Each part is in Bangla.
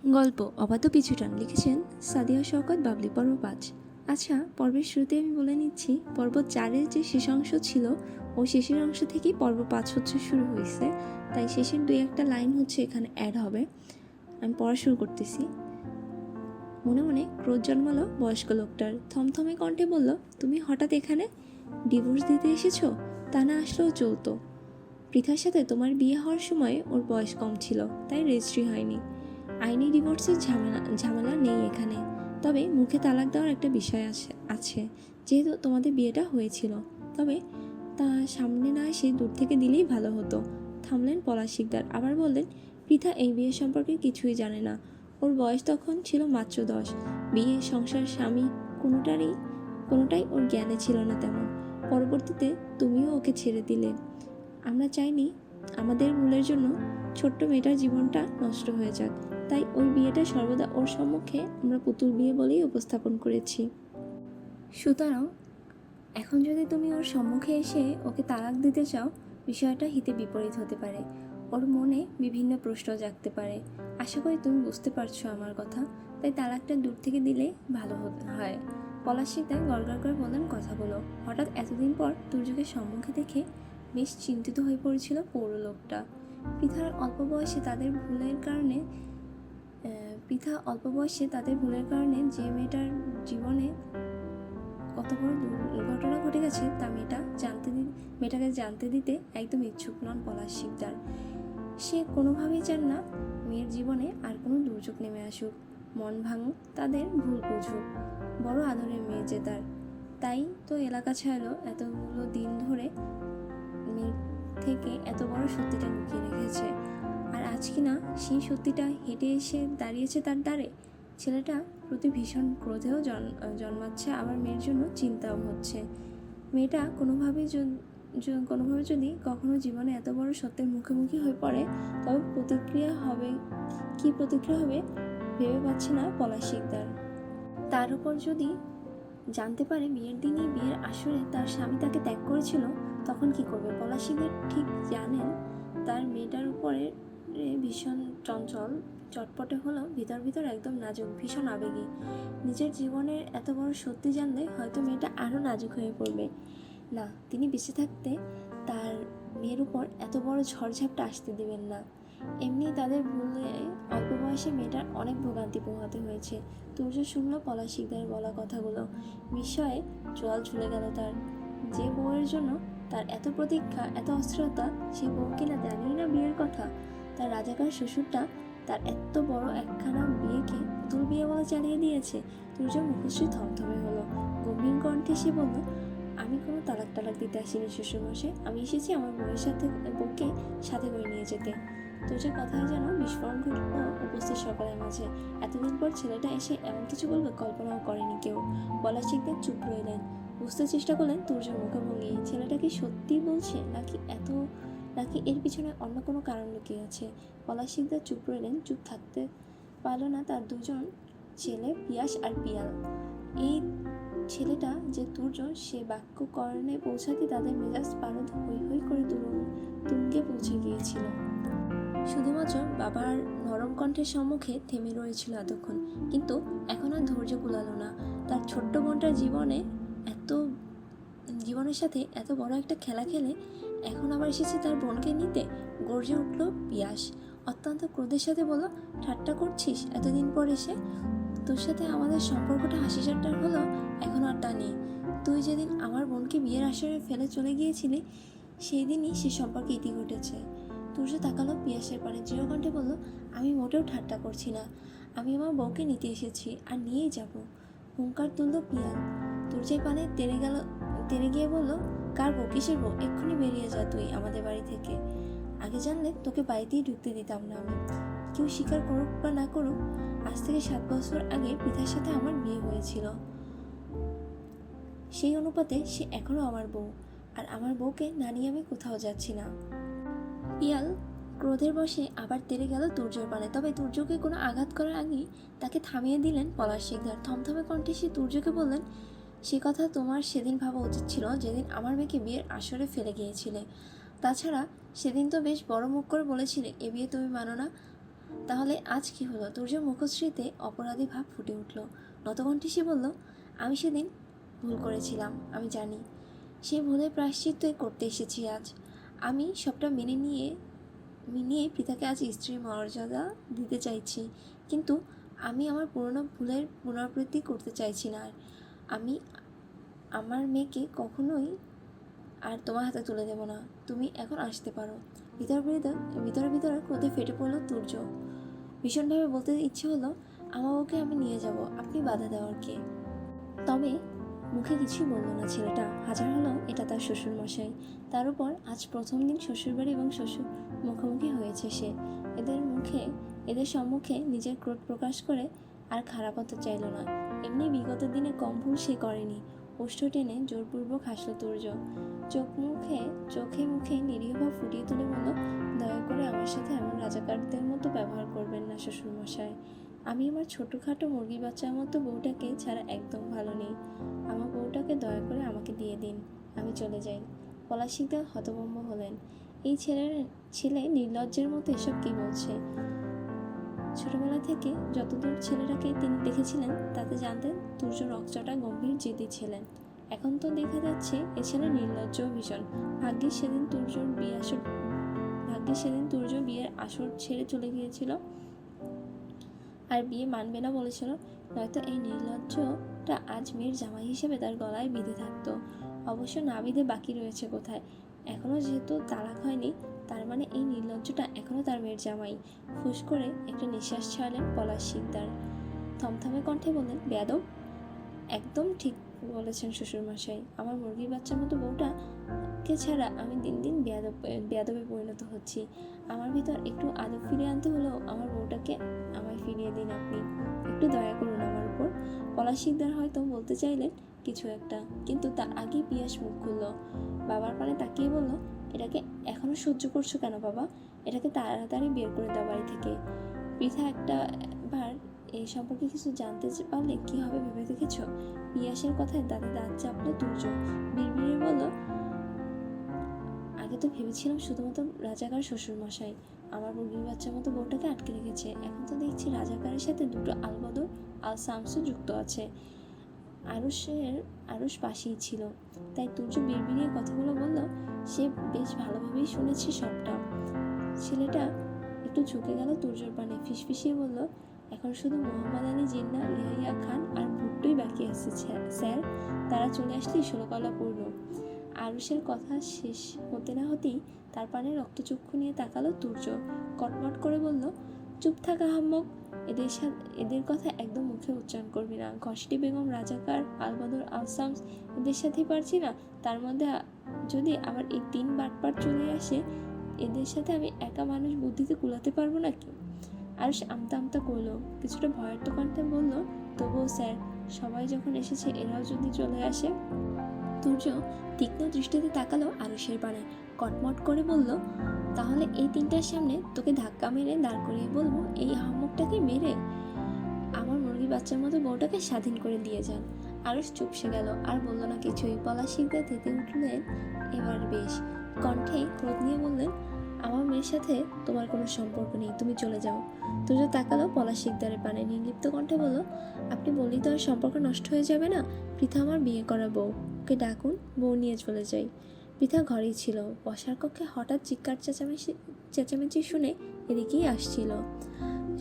গল্প অবাধ্য পিছুটান লিখেছেন সাদিয়া শওকত বাবলি, পর্ব 5। আচ্ছা, পর্বের শুরুতে আমি বলে নিচ্ছি, পর্ব 4-এর যে শেষ অংশ ছিল ওই শেষের অংশ থেকেই পর্ব 5 হচ্ছে শুরু হয়েছে, তাই শেষের 2-1টা লাইন হচ্ছে এখানে অ্যাড হবে। আমি পড়া শুরু করতেছি। মনে মনে ক্রোধ জন্মালো বয়স্ক লোকটার। থমথমে কণ্ঠে বলল, তুমি হঠাৎ এখানে? ডিভোর্স দিতে এসেছো? তা না আসলেও চলতো। পৃথার সাথে তোমার বিয়ে হওয়ার সময় ওর বয়স কম ছিল, তাই রেজিস্ট্রি হয়নি। আইনি ডিভোর্সের ঝামেলা নেই এখানে, তবে মুখে তালাক দেওয়ার একটা বিষয় আছে যেহেতু তোমাদের বিয়েটা হয়েছিল। তবে তা সামনে না এসে দূর থেকে দিলেই ভালো হতো। থামলেন পলাশ শিকদার, আবার বললেন, পৃথা এই বিয়ে সম্পর্কে কিছুই জানে না। ওর বয়স তখন ছিল মাত্র 10। বিয়ে, সংসার, স্বামী কোনোটাই ওর জ্ঞানে ছিল না তেমন। পরবর্তীতে তুমিও ওকে ছেড়ে দিলে। আমরা চাইনি আমাদের ভুলের জন্য ছোট্ট মেয়েটার জীবনটা নষ্ট হয়ে যাক, তাই ওই বিয়েটা সর্বদা ওর সম্মুখে আমরা পুতুল বিয়ে বলেই উপস্থাপন করেছি। সুতরাং এখন যদি তুমি ওর সম্মুখে এসে ওকে তালাক দিতে চাও, বিষয়টা হিতে বিপরীত হতে পারে। ওর মনে বিভিন্ন প্রশ্ন জাগতে পারে। আশা করি তুমি বুঝতে পারছো আমার কথা, তাই তালাকটা দূর থেকে দিলে ভালো হয়। পলাশ শিকদার গড়গড় করে বললেন কথাগুলো। হঠাৎ এতদিন পর দুর্যোগের সম্মুখে দেখে বেশ চিন্তিত হয়ে পড়েছিল পৌর লোকটা। পৃথা অল্প বয়সে তাদের ভুলের কারণে যে মেয়েটার জীবনে কত বড় দুর্ঘটনা ঘটে গেছে তা মেয়েটাকে জানতে দিতে একদম ইচ্ছুক নন পলাশ শিকদার। সে কোনোভাবেই চান না মেয়ের জীবনে আর কোনো দুর্যোগ নেমে আসুক, মন ভাঙুক, তাদের ভুল বুঝুক। বড় আদরের মেয়ে যে তার, তাই তো এলাকা ছাড়লো এতগুলো দিন ধরে মেয়ের থেকে এত বড় সত্যিটা লুকিয়ে রেখেছে। আর আজ কিনা সেই সত্যিটা হেঁটে এসে দাঁড়িয়েছে তার দ্বারে। ছেলেটা প্রতি ভীষণ ক্রোধেও জন্মাচ্ছে, আবার মেয়ের জন্য চিন্তাও হচ্ছে। মেয়েটা কোনোভাবে যদি কখনো জীবনে এত বড় সত্যের মুখোমুখি হয়ে পড়ে, তবে কি প্রতিক্রিয়া হবে ভেবে পাচ্ছে না পলাশ শিকদার। তার উপর যদি জানতে পারে বিয়ের দিনই বিয়ের আসরে তার স্বামী তাকে ত্যাগ করেছিল, তখন কি করবে? পলাশ শিকদার ঠিক জানেন তার মেয়েটার উপরে ভীষণ চঞ্চল, চটপটে হলেও ভিতর একদম নাজুক, ভীষণ আবেগী। নিজের জীবনের এত বড় সত্যি জানলে হয়তো মেয়েটা আরও নাজুক হয়ে পড়বে। না, তিনি বেঁচে থাকতে তার মেয়ের উপর এত বড় ঝড়ঝাপটা আসতে দেবেন না। এমনি তাদের ভুলে অল্প বয়সে মেয়েটার অনেক ভোগান্তি পোহাতে হয়েছে। তুর্য শুনল পলাশ শিকদারের বলা কথাগুলো, বিস্ময়ে জল ঝুলে গেল তার। যে বউয়ের জন্য তার এত প্রতীক্ষা, এত অস্থিরতা, সেই বউ কিনা জানেই না বিয়ের কথা। তার রাজাকার শ্বশুরটা তার এত বড় একখানা বিয়েকে পুতুল বিয়ে বলে চালিয়ে দিয়েছে। তুর্য মুখশ্রী থমথমে হলো। গম্ভীর কণ্ঠে সে বলল, আমি কোনো তালাক দিতে আসিনি শ্বশুরমশাই, আমি এসেছি আমার বউকে সাথে করে নিয়ে যেতে। তুর্যের কথায় যেন বিস্ফোরণ ঘটল উপস্থিত সকলের মাঝে। এতদিন পর ছেলেটা এসে এমন কিছু বলবে কল্পনাও করেনি কেউ। পলাশ শিকদার চুপ রইলেন, বুঝতে চেষ্টা করলেন তুর্যের মুখভঙ্গি। ছেলেটা কি সত্যি বলছে, নাকি এর পিছনে অন্য কোনো কারণ লুকিয়ে আছে? পলাশ শিকদার চুপ রইলেন। চুপ থাকতে পারল না তার দুজন ছেলে, পিয়াস আর পিয়াল। এই ছেলেটা যে তুর্য, সে বাক্যকরণে পৌঁছাতে তাদের মেজাজ পারদ হৈ করে তুঙ্গে পৌঁছে গিয়েছিল। শুধুমাত্র বাবার নরম কণ্ঠের সম্মুখে থেমে রয়েছিল এতক্ষণ, কিন্তু এখন আর ধৈর্য কুলালো না। তার ছোট্ট বোনটার জীবনের সাথে এত বড় একটা খেলা খেলে এখন আবার এসেছে তার বোনকে নিতে। গর্জে উঠল পিয়াস, অত্যন্ত ক্রোধের সাথে বলল, ঠাট্টা করছিস? এতদিন পর এসে তোর সাথে আমাদের সম্পর্কটা হাসি ঠাট্টার হলো, এখন আর তা নেই। তুই যেদিন আমার বোনকে বিয়ের আসরে ফেলে চলে গিয়েছিলি, সেই দিনই সে সম্পর্কে ইতি ঘটেছে। তুর্য তাকালো পিয়াসের পানে, দৃঢ়কণ্ঠে বলল, আমি মোটেও ঠাট্টা করছি না, আমি আমার বউকে নিতে এসেছি আর নিয়েই যাব। হুঙ্কার তুলল পিয়াল। তুর্যের পানে তেড়ে গিয়ে বলল, কার বউ? কিসের বউ? এক্ষুনি বেরিয়ে যা তুই আমাদের বাড়ি থেকে। আগে জানলে তোকে বাড়িতেই ঢুকতে দিতাম না আমি। কেউ স্বীকার করুক বা না করুক, আজ থেকে 7 বছর আগে পিতার সাথে আমার বিয়ে হয়েছিল। সেই অনুপাতে সে এখনো আমার বউ, আর আমার বউকে না নিয়ে আমি কোথাও যাচ্ছি না। পিয়াল ক্রোধের বশে আবার তেড়ে গেল তুর্যের পানে, তবে তুর্যকে কোনো আঘাত করার আগেই তাকে থামিয়ে দিলেন পলাশ শিকদার। থমথমে কণ্ঠে সে তুর্যকে বললেন, সে কথা তোমার সেদিন ভাবা উচিত ছিল, যেদিন আমার মেয়েকে বিয়ের আসরে ফেলে গিয়েছিলে। তাছাড়া সেদিন তো বেশ বড় মুখ করে বলেছিলে এ বিয়ে তুমি মানো না। তাহলে আজ কি হলো? তুর্যর মুখশ্রীতে অপরাধী ভাব ফুটে উঠল। নতকণ্ঠে সে বলল, আমি সেদিন ভুল করেছিলাম, আমি জানি। সেই ভুলের প্রায়শ্চিত্তই করতে এসেছি আজ। আমি সবটা মেনে নিয়ে পৃথাকে আজ স্ত্রীর মর্যাদা দিতে চাইছি, কিন্তু আমি আমার পুরনো ভুলের পুনরাবৃত্তি করতে চাইছি না। আমি আমার মেয়েকে কখনোই আর তোমার হাতে তুলে দেব না। তুমি এখন আসতে পারো। ভিতরে ক্রোধে ফেটে পড়ল তুর্য। ভীষণভাবে বলতে ইচ্ছে হলো, আমার ওকে আমি নিয়ে যাব, আপনি বাধা দেওয়ার কে? তবে মুখে কিছুই বলল না ছেলেটা। হাজার হলো এটা তার শ্বশুরমশাই। তার উপর আজ প্রথম দিন শ্বশুরবাড়ি এবং শ্বশুর মুখোমুখি হয়েছে সে। এদের সম্মুখে নিজের ক্রোধ প্রকাশ করে আর খারাপ হতে চাইল না। এমনি বিগত দিনে কম ভুল সে করেনি। ওষ্ঠ টেনে জোরপূর্বক হাসল তুর্য। চোখে মুখে নিরীহভাব ফুটিয়ে তুলে বলল, দয়া করে আমার সাথে এমন রাজাকারদের মতো ব্যবহার করবেন না শ্বশুরমশাই। আমি আমার ছোটোখাটো মুরগির বাচ্চার মতো বউটাকে ছাড়া একদম ভালো নেই। আমার বউটাকে দয়া করে আমাকে দিয়ে দিন, আমি চলে যাই। পলাশ শিকদার হতভম্ব হলেন। এই ছেলে নির্লজ্জের মতো এসব কি বলছে? ছোটবেলা থেকে যতদূর ছেলেটাকে তিনি দেখেছিলেন তাতে জানতেন তুর্য রকচটা গম্ভীর জেদি ছিলেন। এখন তো দেখা যাচ্ছে এ ছেলে নির্লজ্জ ভীষণ। ভাগ্যিস সেদিন তুর্য বিয়ের আসর ছেড়ে চলে গিয়েছিল আর বিয়ে মানবে না বলেছিল, নয়তো এই নির্লজ্জটা আজ মেয়ের জামাই হিসেবে তার গলায় বিঁধে থাকতো। অবশ্য না বিধে বাকি রয়েছে কোথায়? এখনো যেহেতু তালাক হয়নি, তার মানে এই নির্লজ্জটা এখনো তার মেয়ের জামাই। ফুস করে একটা নিঃশ্বাস ছাড়লেন পলাশ শিকদার। থমথমে কণ্ঠে বললেন, বেয়াদব! একদম ঠিক বলেছেন শ্বশুরমশাই। আমার মুরগির বাচ্চার মতো বউটাকে ছাড়া আমি দিন দিন বেয়াদবে পরিণত হচ্ছি। আমার ভিতর একটু আদব ফিরিয়ে আনতে হলেও আমার বউটাকে আমায় ফিরিয়ে দিন আপনি। একটু দয়া করুন আমার উপর। পলাশ শিকদার হয়তো বলতে চাইলেন কিছু একটা, কিন্তু তার আগেই পিয়াস মুখ খুলল। বাবার পানে তাকিয়ে বলল, এটাকে এখনো সহ্য করছো কেন বাবা? এটাকে তাড়াতাড়ি বের করে দাও বাড়ি থেকে। পৃথা একবার এই সম্পর্কে কিছু জানতে পারলে কি হবে ভেবে দেখেছ? পিয়াসের কথায় দাঁতে দাঁত চাপলো তুর্য। বিড়বিড়ে বলল, আগে তো ভেবেছিলাম শুধুমাত্র রাজাকার শ্বশুরমশাই আমার মুরগির বাচ্চার মতো বউটাকে আটকে রেখেছে। এখন তো দেখছি রাজাকারের সাথে দুটো আলবদর আল শামসু যুক্ত আছে। আরুষ পাশেই ছিল, তাই তুর্য বিড়বিড়িয়ে কথাগুলো বলল। সে বেশ ভালোভাবেই শুনেছে সবটা। ছেলেটা একটু ঝুঁকে গেল তুর্যর পানে, ফিসফিসিয়ে বলল, এখন শুধু মোহাম্মদ আলী জিন্না, ইয়াহিয়া খান আর ভুট্টোই বাকি আছে স্যার। তারা চলে আসলেই 16 কলা পূর্ণ। আরুষের কথা শেষ হতে না হতেই তার পানে রক্তচক্ষু নিয়ে তাকালো তুর্য। কটমট করে বলল, চুপ থাকা আহাম্মক! এদের কথা একদম মুখে উচ্চারণ করবি না। ঘসটি বেগম, রাজাকার, আলবদর, আলসামস এদের সাথেই পারছি না, তার মধ্যে যদি আবার এই 3 বাটপার চলে আসে, এদের সাথে আমি একা মানুষ বুদ্ধিতে কুলাতে পারবো নাকি? আরুষ আমতা করলো, কিছুটা ভয়ার্থ কণ্ঠে বলল, তবুও স্যার, সবাই যখন এসেছে এরাও যদি চলে আসে। তুর্য তীক্ষ্ণ দৃষ্টিতে তাকালো আরুষের পানে, কটমট করে বলল, তাহলে এই 3টার সামনে তোকে ধাক্কা মেরে দাঁড় করিয়ে বলবো, এই আহাম্মকটাকে মেরে আমার মুরগি বাচ্চার মতো বউটাকে স্বাধীন করে দিয়ে যান। আরুষ চুপসে গেল, আর বলল না কিছুই। পলাশ শিকদার তেতে উঠলেন এবার বেশ। কণ্ঠে ক্রোধ নিয়ে বললেন, আমার মেয়ের সাথে তোমার কোনো সম্পর্ক নেই, তুমি চলে যাও। তুর্য তাকালো পলাশ শিকদারের পানে, নির্লিপ্ত কণ্ঠে বলল, আপনি বললেই তো আর সম্পর্ক নষ্ট হয়ে যাবে না। পৃথা আমার বিয়ে করা বউ, ওকে ডাকুন, বউ নিয়ে চলে যাই। পৃথা ঘরেই ছিল। বসার কক্ষে হঠাৎ চিৎকার চেঁচামেচি শুনে এদিকেই আসছিল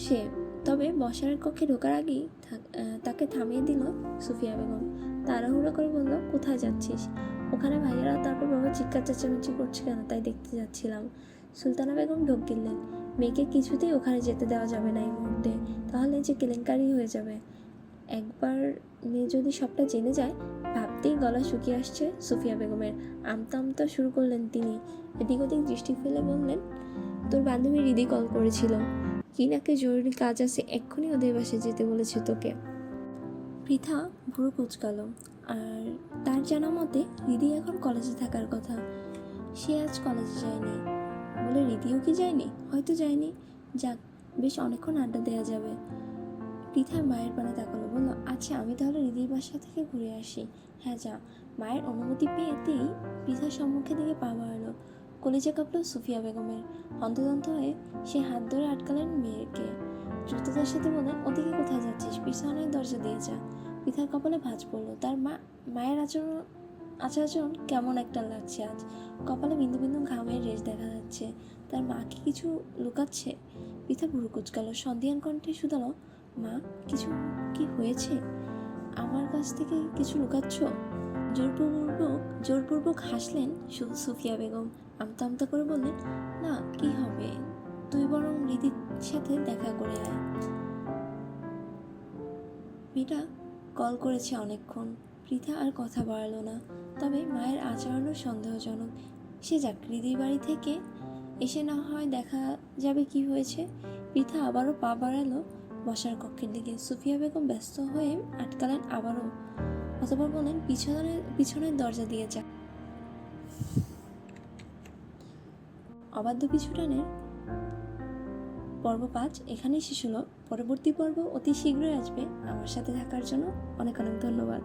সে। তবে বসার কক্ষে ঢোকার আগেই তাকে থামিয়ে দিল সুফিয়া বেগম। তাড়াহুড়ো করে বলল, কোথায় যাচ্ছিস? ওখানে ভাইয়েরা তারপর বাবা চিৎকার চেঁচামেচি করছে কেন, তাই দেখতে যাচ্ছিলাম। সুলতানা বেগম ঢোক গিললেন, মেয়েকে কিছুতেই ওখানে যেতে দেওয়া যাবে না এই মুহূর্তে, তাহলে যে কেলেঙ্কারি হয়ে যাবে। একবার মেয়ে যদি সবটা জেনে যায়। ভাবতেই গলা শুকিয়ে আসছে সুফিয়া বেগমের। আমতা শুরু করলেন তিনি। এদিক ওদিক দৃষ্টি ফেলে বললেন, তোর বান্ধবী রিদি কল করেছিল, কি নাকি জরুরি কাজ আছে, এক্ষুনি ওদের বাসায় যেতে বলেছে তোকে। পৃথা ভুরু কুচকালো। আর তার জানা মতে রিদি এখন কলেজে থাকার কথা। সে আজ কলেজে যায়নি বলে রিদিও কি যায়নি? হয়তো যায়নি। যাক, বেশ অনেকক্ষণ আড্ডা দেওয়া যাবে। পৃথা মায়ের পানে তাকালো, বলল, আচ্ছা আমি তাহলে রিদির বাসা থেকে ঘুরে আসি। হ্যাঁ যা। মায়ের অনুমতি পেতেই পৃথার সম্মুখের দিকে পা বাড়ালো। কলিজা কাঁপল সুফিয়া বেগমের। হন্তদন্ত হয়ে সে হাত ধরে আটকালেন মেয়েকে। দ্রুততার সাথে বললেন, ওদিকে কোথায় যাচ্ছিস? পিছনের দরজা দিয়ে যা। পৃথার কপালে ভাঁজ পড়ল। তার মায়ের আচরণ কেমন একটা লাগছে আজ। কপালে বিন্দু বিন্দু ঘামের রেশ দেখা যাচ্ছে। তার মা কি কিছু লুকাচ্ছে? পৃথা ভুরু কুচকালো, সন্ধিয়ান কণ্ঠে শুধালো, মা, কিছু কি হয়েছে? আমার কাছ থেকে কিছু লুকাচ্ছ? জোরপূর্বক হাসলেন সুফিয়া বেগম। আমতা আমতা করে বললেন, না, কি হবে, তুই বরং রিদির সাথে দেখা করে আয়। মেয়েটা কল করেছে অনেকক্ষণ। পৃথা আর কথা বাড়ালো না। তবে মায়ের আচরণও সন্দেহজনক। সে যাক, রিদির বাড়ি থেকে এসে না হয় দেখা যাবে কি হয়েছে। পৃথা আবারও পা বাড়ালো বসার কক্ষের দিকে। সুফিয়া বেগম ব্যস্ত হয়ে আটকালেন আবারও। অতঃপর বলেন, পিছনের দরজা দিয়ে যা। অবাধ্য পিছুটানের পর্ব 5 এখানেই শেষ হলো। পরবর্তী পর্ব অতি শীঘ্রই আসবে। আমার সাথে থাকার জন্য অনেক অনেক ধন্যবাদ।